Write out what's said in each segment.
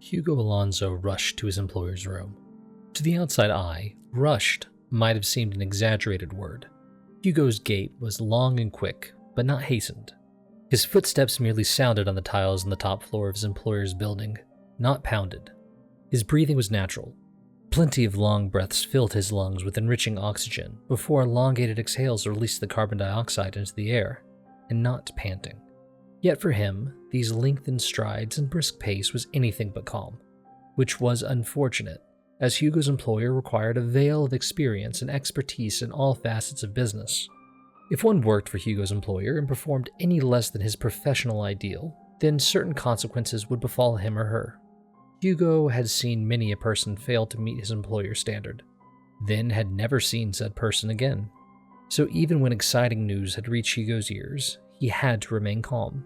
Hugo Alonso rushed to his employer's room. To the outside eye, rushed might have seemed an exaggerated word. Hugo's gait was long and quick, but not hastened. His footsteps merely sounded on the tiles on the top floor of his employer's building, not pounded. His breathing was natural. Plenty of long breaths filled his lungs with enriching oxygen before elongated exhales released the carbon dioxide into the air, and not panting. Yet for him, these lengthened strides and brisk pace was anything but calm, which was unfortunate, as Hugo's employer required a veil of experience and expertise in all facets of business. If one worked for Hugo's employer and performed any less than his professional ideal, then certain consequences would befall him or her. Hugo had seen many a person fail to meet his employer's standard, then had never seen said person again. So even when exciting news had reached Hugo's ears, he had to remain calm.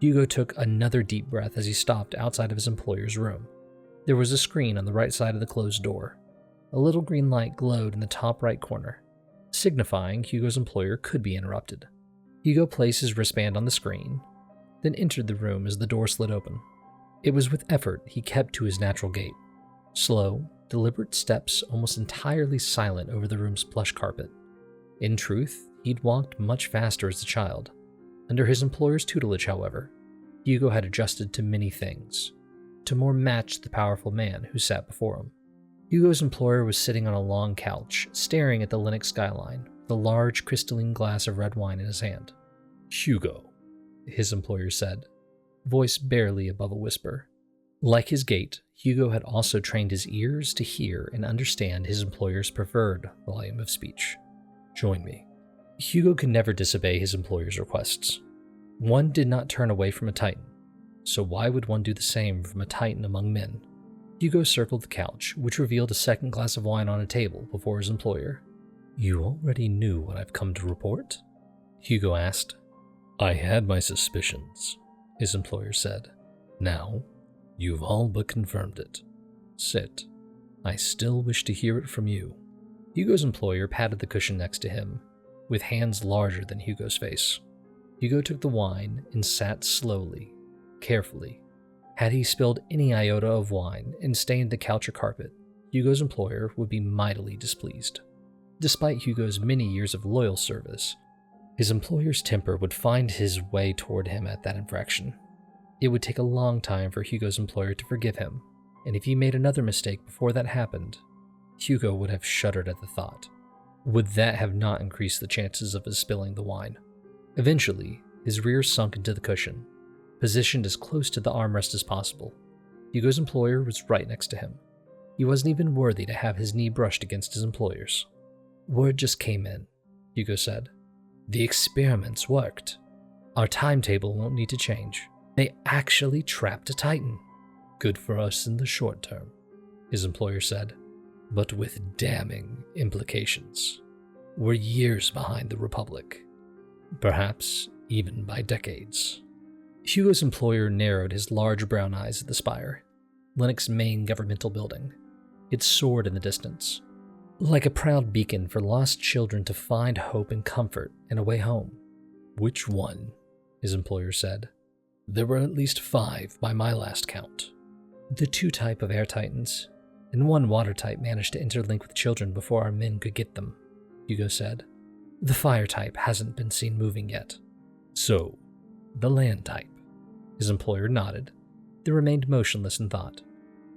Hugo took another deep breath as he stopped outside of his employer's room. There was a screen on the right side of the closed door. A little green light glowed in the top right corner, signifying Hugo's employer could be interrupted. Hugo placed his wristband on the screen, then entered the room as the door slid open. It was with effort he kept to his natural gait. Slow, deliberate steps almost entirely silent over the room's plush carpet. In truth, he'd walked much faster as a child. Under his employer's tutelage, however, Hugo had adjusted to many things, to more match the powerful man who sat before him. Hugo's employer was sitting on a long couch, staring at the Linux skyline, with a large crystalline glass of red wine in his hand. "Hugo," his employer said, voice barely above a whisper. Like his gait, Hugo had also trained his ears to hear and understand his employer's preferred volume of speech. "Join me." Hugo could never disobey his employer's requests. One did not turn away from a Titan, so why would one do the same from a Titan among men? Hugo circled the couch, which revealed a second glass of wine on a table before his employer. "You already knew what I've come to report?" Hugo asked. "I had my suspicions," his employer said. "Now, you've all but confirmed it. Sit. I still wish to hear it from you." Hugo's employer patted the cushion next to him, with hands larger than Hugo's face. Hugo took the wine and sat slowly, carefully. Had he spilled any iota of wine and stained the couch or carpet, Hugo's employer would be mightily displeased. Despite Hugo's many years of loyal service, his employer's temper would find his way toward him at that infraction. It would take a long time for Hugo's employer to forgive him, and if he made another mistake before that happened, Hugo would have shuddered at the thought. Would that have not increased the chances of his spilling the wine? Eventually, his rear sunk into the cushion, positioned as close to the armrest as possible. Hugo's employer was right next to him. He wasn't even worthy to have his knee brushed against his employer's. "Word just came in," Hugo said. "The experiments worked. Our timetable won't need to change. They actually trapped a Titan. Good for us in the short term," his employer said, "but with damning implications. We're years behind the Republic, perhaps even by decades." Hugo's employer narrowed his large brown eyes at the spire, Linux main governmental building. It soared in the distance, like a proud beacon for lost children to find hope and comfort and a way home. "Which one?" his employer said. "There were at least 5 by my last count." "The 2 type of air titans, and 1 water type managed to interlink with children before our men could get them," Hugo said. "The fire type hasn't been seen moving yet." "So, the land type?" His employer nodded, then remained motionless in thought.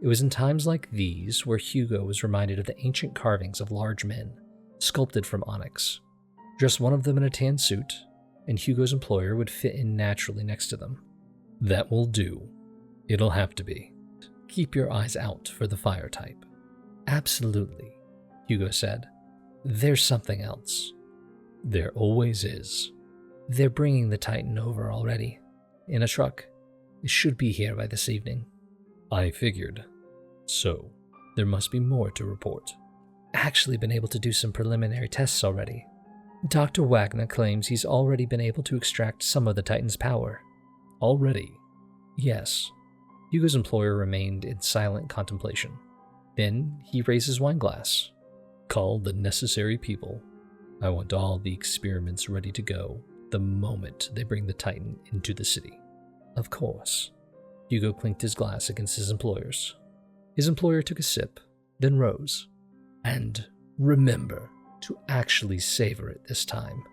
It was in times like these where Hugo was reminded of the ancient carvings of large men, sculpted from onyx. Just one of them in a tan suit, and Hugo's employer would fit in naturally next to them. "That will do. It'll have to be. Keep your eyes out for the fire type." "Absolutely," Hugo said. "There's something else." "There always is." "They're bringing the Titan over already, in a truck. It should be here by this evening." "I figured. So, there must be more to report." "Actually been able to do some preliminary tests already. Dr. Wagner claims he's already been able to extract some of the Titan's power." "Already?" "Yes." Hugo's employer remained in silent contemplation. Then he raised his wine glass. "Call the necessary people. I want all the experiments ready to go the moment they bring the Titan into the city." "Of course." Hugo clinked his glass against his employer's. His employer took a sip, then rose. And remember to actually savor it this time.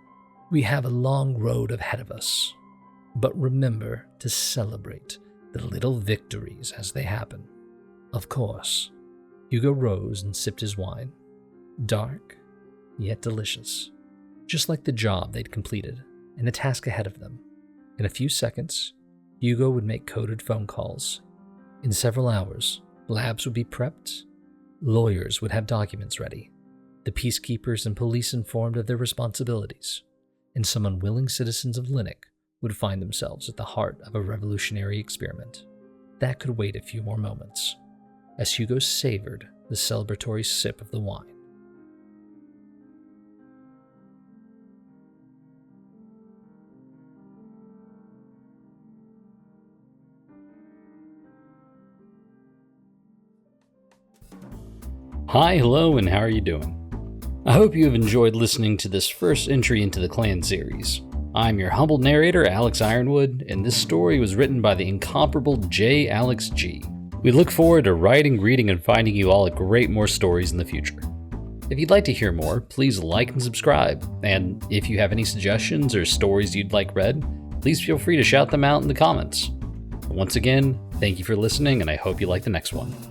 We have a long road ahead of us, but remember to celebrate the little victories as they happen. Of course. Hugo rose and sipped his wine. Dark, yet delicious. Just like the job they'd completed and the task ahead of them. In a few seconds, Hugo would make coded phone calls. In several hours, labs would be prepped, lawyers would have documents ready, the peacekeepers and police informed of their responsibilities, and some unwilling citizens of Linux would find themselves at the heart of a revolutionary experiment. That could wait a few more moments, as Hugo savored the celebratory sip of the wine. Hi, hello, and how are you doing? I hope you have enjoyed listening to this first entry into the CLANN series. I'm your humble narrator, Alex Ironwood, and this story was written by the incomparable J. Alex G. We look forward to writing, reading, and finding you all a great more stories in the future. If you'd like to hear more, please like and subscribe, and if you have any suggestions or stories you'd like read, please feel free to shout them out in the comments. Once again, thank you for listening, and I hope you like the next one.